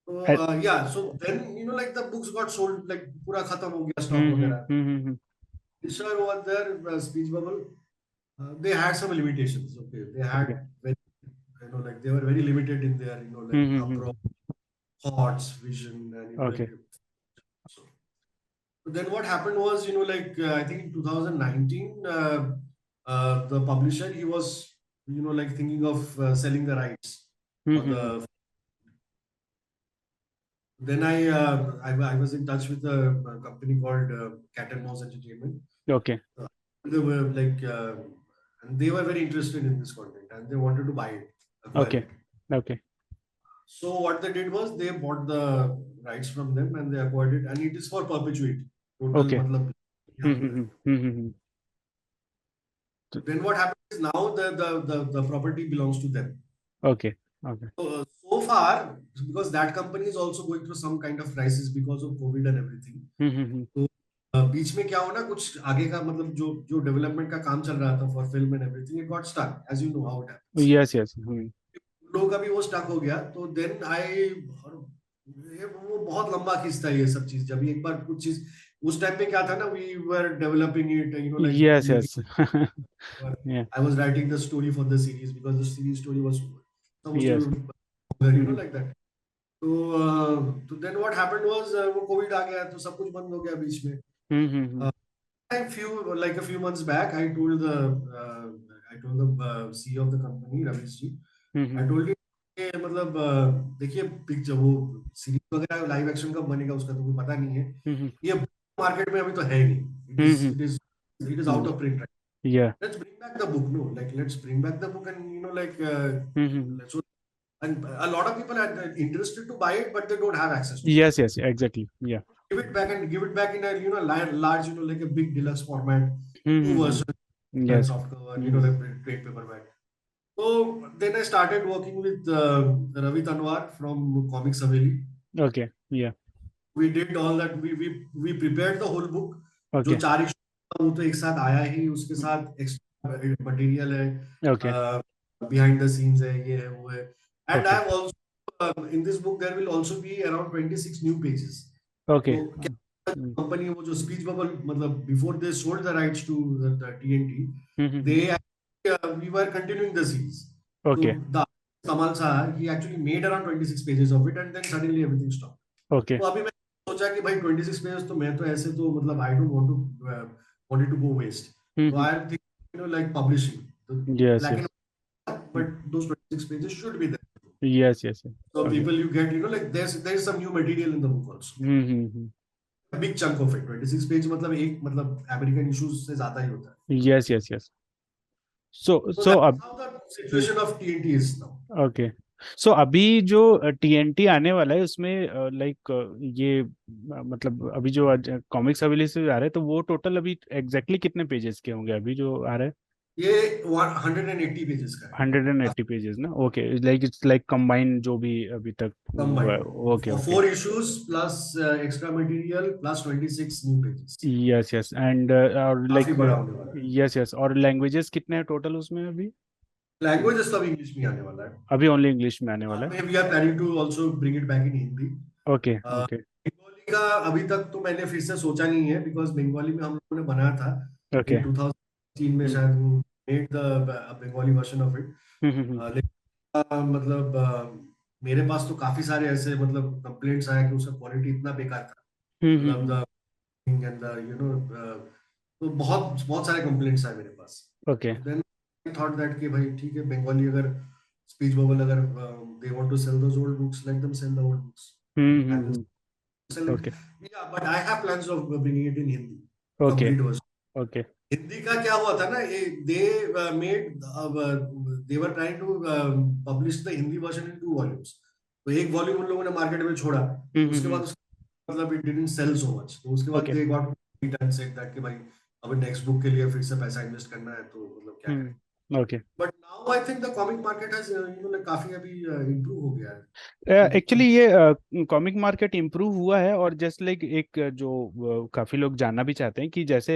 तो yeah so then, you know, like the books got sold, like पूरा खत्म हो गया स्टॉक वगैरह। हम्म। Sure, over there, speech bubble, they had some limitations. Okay, they okay. had very, you know, like they were very limited in their, you know, like approach, thoughts, vision, and, you know, like. Okay So then what happened was, you know, like I think in 2019, the publisher, he was, you know, like thinking of selling the rights for the. Then I was in touch with a company called Cat and Mouse Entertainment. Okay They were like, and they were very interested in this content, and they wanted to buy it, acquire okay it. Okay So what they did was they bought the rights from them and they acquired it, and it is for perpetuity. Total, Okay. मतलब यहाँ पे है. तो- Then what happened is now the property belongs to them. Okay. Okay. So far, because that company is also going through some kind of crisis because of COVID and everything. तो बीच में क्या हो ना, कुछ आगे का मतलब जो जो डेवलपमेंट का काम चल रहा था for film and everything, it got stuck, as you know how it happens. Yes, yes. लोगों का भी वो स्टक हो गया, तो देन आई, ये वो बहुत लंबा खींचता है ये सब चीज. जब एक बार कुछ चीज उस टाइम पे क्या था ना, we were developing it, you know, like Yes, मेकिंग. yes. Yeah. I was writing the story for the series because the series story was supposed to Yes. be, you know, like that. तो then what happened was, वो Covid आ गया तो सब कुछ बंद हो गया बीच में. A few months back, I told the CEO of the company, Ramesh ji. I told him कि मतलब देखिए, पिक्चर वो सीरीज वगैरह लाइव एक्शन कब बनेगा उसका तो कोई पता नहीं है. ये मार्केट में अभी तो है ही नहीं. It is out of print. Yeah. Let's bring back the book. No, like let's bring back the book, and you know, like let's. And a lot of people are interested to buy it, but they don't have access to it. Yes, yes, exactly. Yeah. Give it back and give it back in a, you know, large, you know, like a big deluxe format, two versions, like Yes. soft cover, you know, like trade paperback. So then I started working with Ravi Tanwar from Comics Haveli. Okay. Yeah. We did all that. We prepared the whole book. जो Okay. 4 issue वो तो एक साथ आया ही, उसके साथ extra material है, Okay. behind the scenes है, ये है वो है. And Okay. I have also in this book there will also be around 26 new pages. Okay. तो कंपनी वो जो स्पीच बबल, मतलब before they sold the rights to the TNT, they we were continuing the series. Okay. So the Kamal Sahar, he actually made around 26 pages of it, and then suddenly everything stopped. Okay. तो अभी मैं सोचा कि भाई 26 pages तो मैं तो ऐसे तो मतलब I don't want it to go waste. So I am thinking, you know, like publishing. Yes, Black yes. and white, but those 26 pages should be there. Yes, yes. So Okay. people, you get, you know, like there's some new material in the book also. A big chunk of it. 26 page मतलब एक मतलब American issues से ज्यादा ही होता है. Yes, yes, yes. So that's how the situation of TNT is now. Okay. So अभी जो TNT आने वाला है उसमें लाइक ये मतलब अभी जो कॉमिक्स हवेली से आ रहे हैं तो वो टोटल अभी एग्जैक्टली कितने पेजेस के होंगे अभी जो आ रहा है? ये 180 पेजेस का है. 180 पेजेस ना. Okay, like it's like combine जो भी अभी तक हुआ है. Okay, okay. 4 issues plus extra material plus 26 new pages. Yes, yes. And और काफी लाइक बड़ा होने वाला है. Yes, yes. और लैंग्वेजेस कितने हैं टोटल उसमें अभी? लैंग्वेजेस तो इंग्लिश में आने वाला है. अभी ओनली इंग्लिश में आने वाला है. We are planning to also bring it back in Hindi. Okay, okay. Bengali का अभी तक तो मैंने फिर से सोचा नहीं है, बिकॉज बंगाली में हम लोगों ने बनाया था ओके. इन 2003 में शायद, वो made the Bengali version of it. लेकिन मतलब मेरे पास तो काफी सारे ऐसे मतलब कंप्लेंट्स आया कि उसका क्वालिटी इतना बेकार था, मतलब the end the you know, तो बहुत बहुत सारे कंप्लेंट्स आए मेरे पास. Okay. Then I thought that कि भाई ठीक है, बंगाली अगर स्पीच बबल अगर they want to sell those old books, let them sell the old books. Okay. Yeah, but I have plans of bringing it in Hindi. Okay. Complete version. Okay. Hindi का क्या हुआ था ना, they made they were trying to publish the Hindi version in 2 volumes. तो एक volume उन लोगों ने मार्केट में छोड़ा, उसके बाद मतलब it didn't sell so much. तो उसके बाद they got it and said that कि भाई अब नेक्स्ट बुक के लिए फिर से पैसा इन्वेस्ट करना है, तो मतलब क्या करें. Okay. But now I think the comic market has you know like काफी अभी improve हो गया है. एक्चुअली ये कॉमिक मार्केट इम्प्रूव हुआ है. और जस्ट लाइक एक जो काफी लोग जानना भी चाहते हैं कि जैसे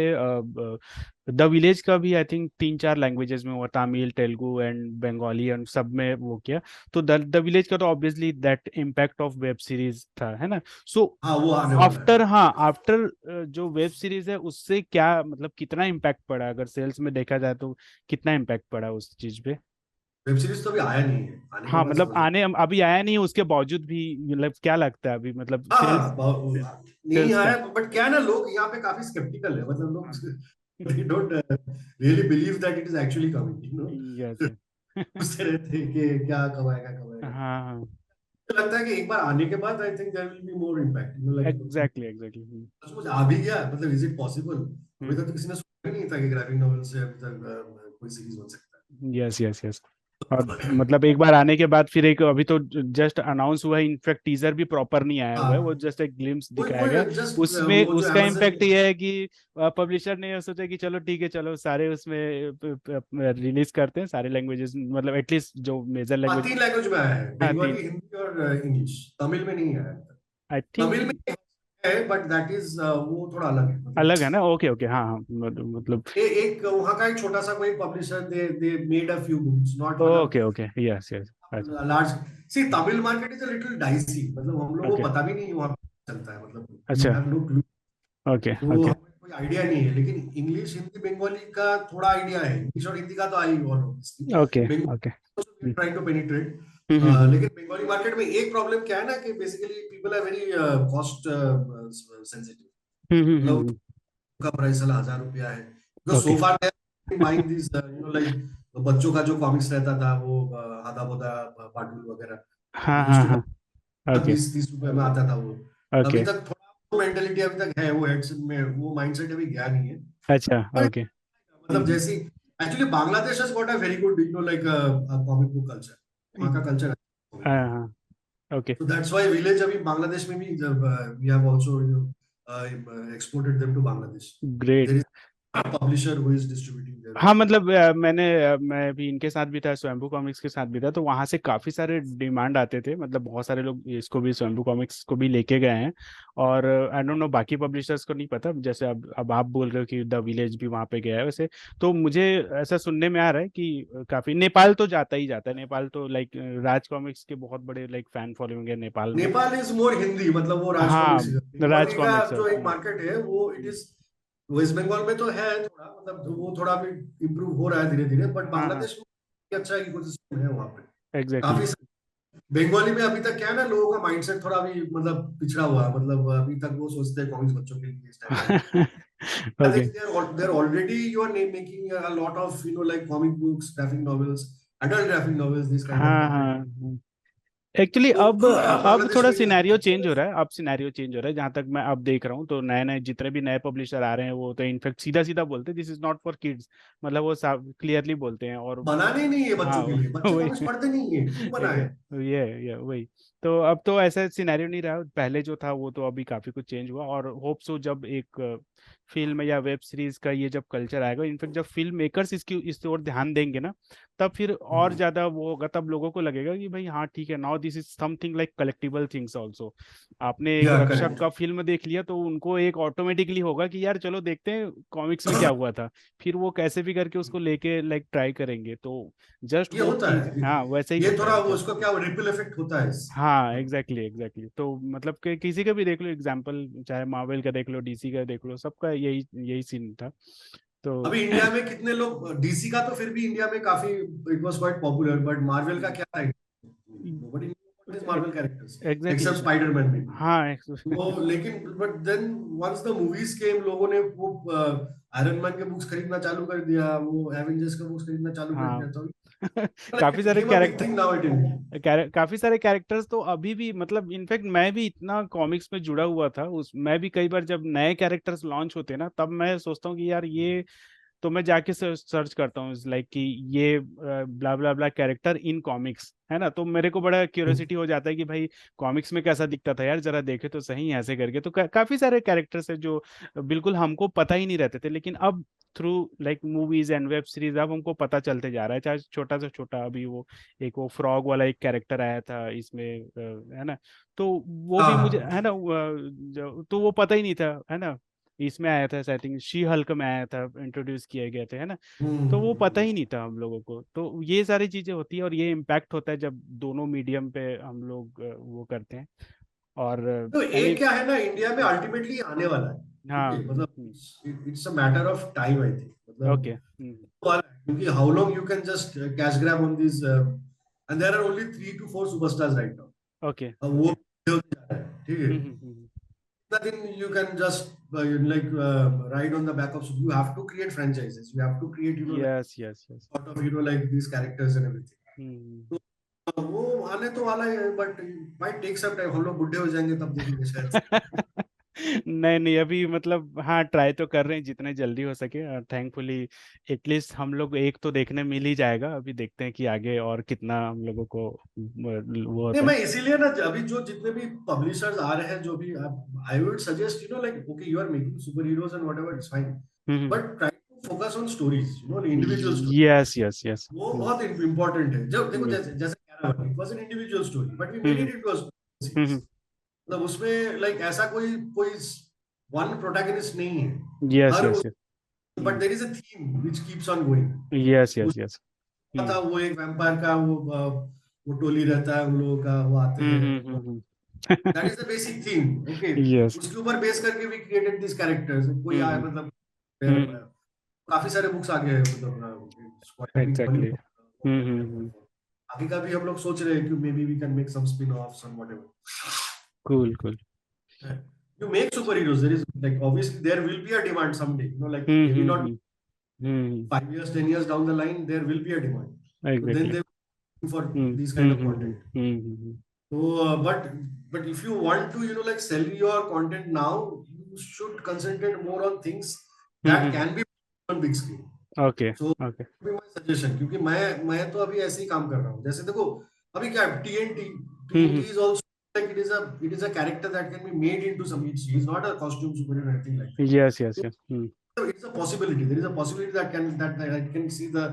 द विलेज का भी आई थिंक 3-4 लैंग्वेजेस में हुआ, तमिल, तेलुगु एंड बंगाली एंड सब में वो किया. तो द विलेज का तो obviously that impact of web series था, है ना. सो आफ्टर जो वेब सीरीज है उससे क्या मतलब कितना इम्पैक्ट पड़ा, अगर सेल्स में देखा जाए तो कितना इम्पैक्ट पड़ा उस चीज पे? वेब सीरीज तो अभी आया नहीं है. हाँ, मतलब अभी आया नहीं है, उसके बावजूद भी मतलब क्या लगता है अभी मतलब नहीं आया. बट क्या है ना, लोग यहाँ पे काफी स्केप्टिकल है, मतलब लोग they don't really believe that it is actually coming, you know. Yes. पूछते रहते हैं कि क्या कब आएगा. हाँ, तो लगता है कि एक बार आने के बाद I think there will be more impact, you know, like exactly. सचमुच आ भी गया, मतलब इज इट पॉसिबल. अभी तक तो किसी ने सोचा नहीं था कि ग्राफिक नॉवेल से अभी तक कोई सीरीज बन सकता है. Yes, yes, yes. और मतलब एक बार आने के बाद फिर एक अभी तो जस्ट अनाउंस हुआ है, इनफैक्ट टीजर भी प्रॉपर नहीं आया हुआ है, वो हाँ, जस्ट एक ग्लिम्स वो दिखाया वो गया। जस्ट उसमें वो जो उसका अमेजन इम्पैक्ट ये है कि पब्लिशर ने सोचा कि चलो ठीक है, चलो सारे उसमें रिलीज करते हैं सारे लैंग्वेजेस, मतलब एटलीस्ट जो मेजर हाँ लैंग्वेज। 3 लैंग्वेज में आया है, हाँ तीन। बंगाली, हिंदी और इंग्लिश। तमिल में नहीं आया है। आई थिंक तमिल में है बट दैट इज वो थोड़ा अलग है मतलब। अलग है ना, ओके ओके, हाँ हाँ, मतलब एक वहाँ का एक छोटा सा कोई publisher, they made a few books, not मतलब ओके ओके, यस यस, अच्छा large. See Tamil market is a little dicey, मतलब हम लोग को ओके, पता भी नहीं वहाँ पे चलता है, मतलब वी अच्छा, हैव नो क्लू। ओके तो ओके, हमें कोई आइडिया नहीं है, लेकिन इंग्लिश, हिंदी, बंगाली का थोड़ा आइडिया है। इंग्लिश और हिंदी का तो आई और okay okay, Bengali trying to penetrate. Hmm. लेकिन बंगाली मार्केट में एक प्रॉब्लम क्या है ना, कि basically people are very cost sensitive. Hmm hmm मतलब हम्म, का प्राइस साला 1,000 रुपया है, because okay, so far buying this like बच्चों का जो कॉमिक्स रहता था वो आधा बोधा पाटुल वगैरह, हाँ यूज्ड हाँ टू हाँ, ओके 20-30 रुपए में आता था वो। अभी ओके, तक थोड़ा मेंटेलिटी अभी तक है, वो हेड्स में वो माइंडसेट अभी गया नहीं है। अच्छा, पर ओके, मतलब जैसी, actually Bangladesh has got a very good like comic book culture. वहाँ का कल्चर है। हाँ हाँ, okay, So that's why village अभी बांग्लादेश में भी, जब we have also exported them to Bangladesh. Great. There is a publisher who is distributing their हाँ book. मतलब मैं भी इनके साथ भी था, स्वयंभू कॉमिक्स के साथ भी था, तो वहां से काफी सारे डिमांड आते थे, मतलब बहुत सारे लोग इसको भी, स्वयंभू कॉमिक्स को भी लेके गए हैं। और आई डोंट नो बाकी पब्लिशर्स को नहीं पता, जैसे अब आप बोल रहे हो कि द विलेज भी वहां पे गया है वैसे। तो मुझे ऐसा सुनने में आ रहा है कि काफी नेपाल तो जाता ही जाता है, नेपाल तो लाइक राज कॉमिक्स के बहुत बड़े लाइक फैन फॉलोइंग है नेपाल में। नेपाल इज मोर हिंदी, मतलब वो राज हाँ, कॉमिक्स। राज बंगाली का कॉमिक्स है। जो एक मार्केट है वो इट इज, वेस्ट बंगाल में तो है थोड़ा, मतलब वो थोड़ा भी इम्प्रूव हो रहा है धीरे धीरे, बट हाँ हाँ, बांग्लादेश में अच्छा इकोसिस्टम है वहाँ पे। एग्जैक्टली। काफी बंगाली में अभी तक क्या है ना, लोगों का माइंडसेट थोड़ा भी मतलब पिछड़ा हुआ है, मतलब अभी तक वो सोचते हैं कॉमिक्स बच्चों के लिए, इस टाइप का। Okay, They're already you are making a lot of like comic books, graphic novels, adult graphic novels, this kind of हाँ content. हाँ, एक्चुअली तो अब बांग्लादेश थोड़ा में सिनेरियो चेंज हो रहा है, अब सिनेरियो चेंज हो रहा है, जहां तक मैं अब देख रहा हूँ, तो नए नए जितने भी नए पब्लिशर आ रहे हैं वो तो इनफेक्ट सीधा सीधा बोलते हैं this is not for kids, मतलब वो क्लियरली बोलते हैं। और बनाने ही नहीं है हाँ बच्चों के लिए, बच्चे वही, कॉमिक्स पढ़ते नहीं है, क्यों बनाए? ये वही। तो अब तो ऐसा सिनेरियो नहीं रहा, पहले जो था वो तो अभी काफी कुछ चेंज हुआ, और होप सो जब एक फिल्म या वेब सीरीज का ये जब कल्चर आएगा, इनफैक्ट जब फिल्म मेकर्स इसकी इस ओर ध्यान देंगे ना, तब फिर और हम्म, ज्यादा वो होगा, तब लोगों को लगेगा कि भाई हाँ ठीक है, now this is something like collectible things also. आपने एक या रक्षक करेक्ट। का फिल्म देख लिया तो उनको एक ऑटोमेटिकली होगा कि यार चलो देखते हैं कॉमिक्स में क्या हुआ था, फिर वो कैसे भी करके उसको लेके लाइक ट्राई करेंगे, तो जस्ट ये होप होता कि है, हाँ वैसे ही ये होता थोड़ा है वो क्या। उसको क्या रिपल इफेक्ट होता है हाँ एग्जैक्टली एग्जैक्टली, तो मतलब कि किसी का भी देख लो एग्जाम्पल, चाहे मार्वल का देख लो, डीसी का देख लो, सबका यही यही सीन था। तो अभी इंडिया में कितने लोग, डीसी का तो फिर भी इंडिया में काफी it was quite popular, but Marvel का क्या है, nobody knows what is Marvel characters exactly, except spiderman में। हाँ वो लेकिन but then once the movies came, लोगों ने वो आयरन मैन के बुक्स खरीदना चालू कर दिया, वो एवेंजर्स के बुक्स खरीदना चालू कर हाँ। दिया, तो लाइक काफी इट सारे became a big character, thing now it in. काफी सारे कैरेक्टर्स तो अभी भी, मतलब इनफैक्ट मैं भी इतना कॉमिक्स में जुड़ा हुआ था, उस मैं भी कई बार जब नए कैरेक्टर्स लॉन्च होते हैं ना, तब मैं सोचता हूँ कि यार ये, तो मैं जाके सर्च करता हूँ लाइक कि ये ब्ला ब्ला ब्ला कैरेक्टर इन कॉमिक्स है ना, तो मेरे को बड़ा क्यूरियोसिटी हो जाता है कि भाई कॉमिक्स में कैसा दिखता था यार, जरा देखे तो सही ऐसे करके। तो काफी सारे कैरेक्टर्स है जो बिल्कुल हमको पता ही नहीं रहते थे, लेकिन अब through like movies and web series अब हमको पता चलते जा रहा है, चाहे छोटा से छोटा, अभी वो एक वो फ्रॉग वाला एक कैरेक्टर आया था इसमें, है ना, तो वो भी मुझे हाँ। है ना, तो वो पता ही नहीं था है ना, इसमें आया था आई थिंक शी हल्क में आया था, इंट्रोड्यूस किए गए थे है ना, तो वो पता हम्म। ही नहीं था हम लोगों को। तो ये सारी चीजें होती है, और ये इम्पैक्ट होता है जब दोनों मीडियम पे हम लोग वो करते हैं। और तो एनी एक क्या है ना, इंडिया में अल्टीमेटली आने वाला है, ठीक हाँ, है, मतलब it's a matter of time I think, okay, मतलब वाला है, क्योंकि how long you can just cash grab on this, and there are only 3 to 4 superstars right now. Okay, अब वो होते जा रहा है, ठीक है, हम्म, nothing you can just ride on the back of. So you have to create franchises. You have to create like yes yes yes, sort of like these characters and everything. हम्म। तो वो आने तो वाला है, but might take some time, हम लोग बुढ़े हो जाएंगे तब देखेंगे शायद से। नहीं नहीं, अभी मतलब हाँ ट्राई तो कर रहे हैं जितने जल्दी हो सके, और थैंकफुली एटलीस्ट हम लोग एक तो देखने मिल ही जाएगा। अभी देखते हैं कि आगे और कितना हम लोगों को वो नहीं, होता है। मैं इसीलिए ना अभी जो जितने भी पब्लिशर्स आ रहे हैं, जो भी, I would suggest, like, okay, you are making super heroes and whatever, it's fine, hmm. But try to focus on stories, individual story. Yes yes yes. वो बहुत इंपॉर्टेंट है। जब देखो, यस। जैसे जैसे caravan, it was an individual story but we made hmm it into a series. Hmm. मतलब उसमें like ऐसा कोई कोई वन प्रोटैगनिस्ट नहीं है। यस हर yes yes. But there is a theme which keeps on going. Yes yes yes. था वो एक वैम्पायर का वो टोली रहता है उन लोगों का, वो आते हैं, that is the basic theme, okay. Yes. उसके ऊपर बेस करके भी क्रिएटेड दिस कैरेक्टर्स, कोई आया हम्म मतलब हम्म। काफी सारे बुक्स आ गए हैं, मतलब स्क्वायर एग्जैक्टली। हॉलीवुड, हम्म। आगे का भी हम लोग सोच रहे हैं कि maybe we can make some spin offs on whatever. Cool cool. You make superheroes, there is, like, obviously there will be a demand someday, like maybe not hmm. 5 years, 10 years down the line, there will be a demand. So then exactly. they will look for hmm these kind hmm of hmm content. Hmm. So, but if you want to, like, sell your content now, you should concentrate more on things that can be on big screen. Okay So okay. be my suggestion, क्योंकि मैं तो अभी ऐसे ही काम कर रहा हूँ। जैसे देखो, अभी क्या TNT, hmm. TNT is also like, it is a character that can be made into some. He's not a costume superhero or anything like that. Yes yes So yes. it's a possibility. There is a possibility that I can see the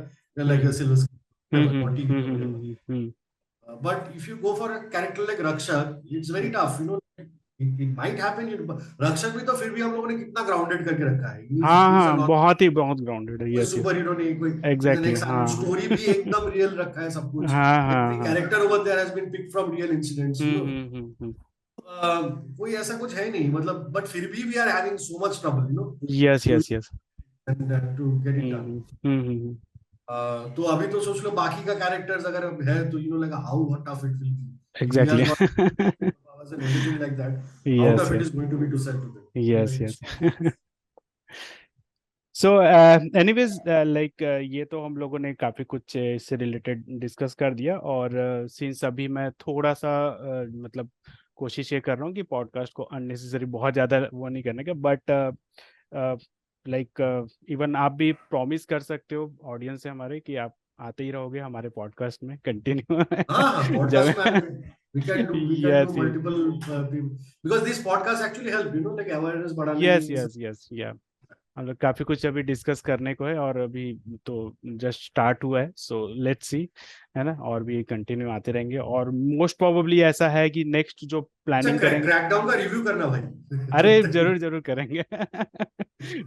like a hmm silver screen, whatever, or TV, whatever. Hmm. But if you go for a character like Rakshak, it's very tough. It might happen. Rakshak भी तो फिर भी हम लोगों ने कितना grounded करके रखा है. हाँ He's a हाँ, non, बहुत ही बहुत ग्राउंडेड है। कोई यस यस। सुपर हीरो नहीं, कोई इज एन एग्जैक्टली। एक्स। हाँ हाँ। स्टोरी भी एकदम रियल रखा है सब कुछ। हाँ हाँ एवरी हाँ। Character over there has been picked from real incidents, hmm. कोई ऐसा कुछ है नहीं, मतलब, बट फिर भी we are having so much trouble, yes to yes yes. To get it done. Hmm. तो अभी तो सोच लो बाकी का कैरेक्टर्स अगर है तो like how tough it will be, if he exactly. has got powers and everything like that, how yes tough it yes is going to be to sell to them, yes like yes. it's so anyways like ये तो हम लोगों ने काफी कुछ इससे related discuss कर दिया, और सिंस अभी मैं थोड़ा सा मतलब कोशिश ये कर रहा हूँ कि पॉडकास्ट को अननेसेसरी बहुत ज्यादा वो नहीं करने का, बट लाइक इवन आप भी प्रॉमिस कर सकते हो ऑडियंस से हमारे कि आप आते ही रहोगे हमारे पॉडकास्ट में कंटिन्यू। हाँ हाँ, जब पॉडकास्ट में we can do yes multiple because these podcasts actually help, like awareness बढ़ाने में यस ये सब। Yes yes. हम लोग काफी कुछ अभी डिस्कस करने को है, और अभी तो जस्ट स्टार्ट हुआ है, सो लेट्स सी, है ना, और भी कंटिन्यू आते रहेंगे, और मोस्ट प्रोबेबली ऐसा है कि नेक्स्ट जो अच्छा, प्लानिंग करेंगे। क्रैकडाउन का रिव्यू करना भाई। अरे तब तक जरूर जरूर करेंगे।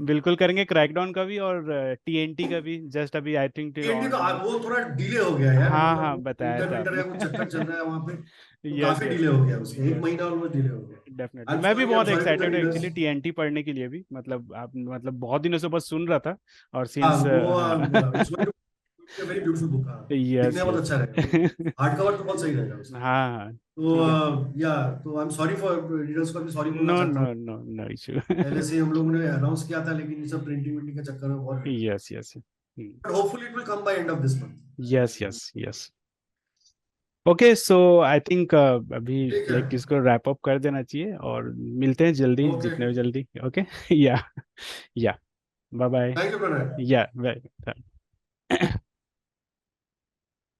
बिल्कुल करेंगे, क्रैकडाउन का भी और टीएनटी का भी, जस्ट अभी आई थिंक TNT तो ऑन। वो थोड़ा डिले हो गया यार, हाँ मतलब हाँ, वो बताया इंटर था विंटर आपने। का कुछ चक्कर चल रहा है वहां पे, तो यस काफी यस डिले हो गया, उसके एक यस। महीना ऑलमोस्ट डिले हो गया। डेफिनेटली, आई एम मैं भी सॉरी, बहुत टू द एक्साइटेड हूँ रीडर्स। एक्चुअली टीएनटी पढ़ने के लिए भी, मतलब आप मतलब बहुत दिनों से बस सुन रहा था, और हाँ, सिंस वो हाँ। It's going to be a very beautiful book. हाँ, यस दिखने में बहुत यस। अच्छा रहेगा वो। हार्ड कवर तो बहुत सही रहेगा उसका। हाँ हाँ। ठीक है। तो या तो I am sorry for readers को, भी सॉरी बोलना नो चाहता नो हूँ। No no issue. पहले से ही हम लोगों ने अनाउंस किया था, लेकिन ये सब प्रिंटिंग विंटिंग के चक्कर में बहुत लेट हो गया। Yes yes. But hopefully it will come by end of this month. Yes yes yes. Okay, so I think अभी ठीक है। लाइक इसको रैप अप कर देना चाहिए, और मिलते हैं जल्दी, ओके, जितने भी जल्दी। Okay. Yeah yeah. Bye bye. Thank you Pranay. Yeah bye.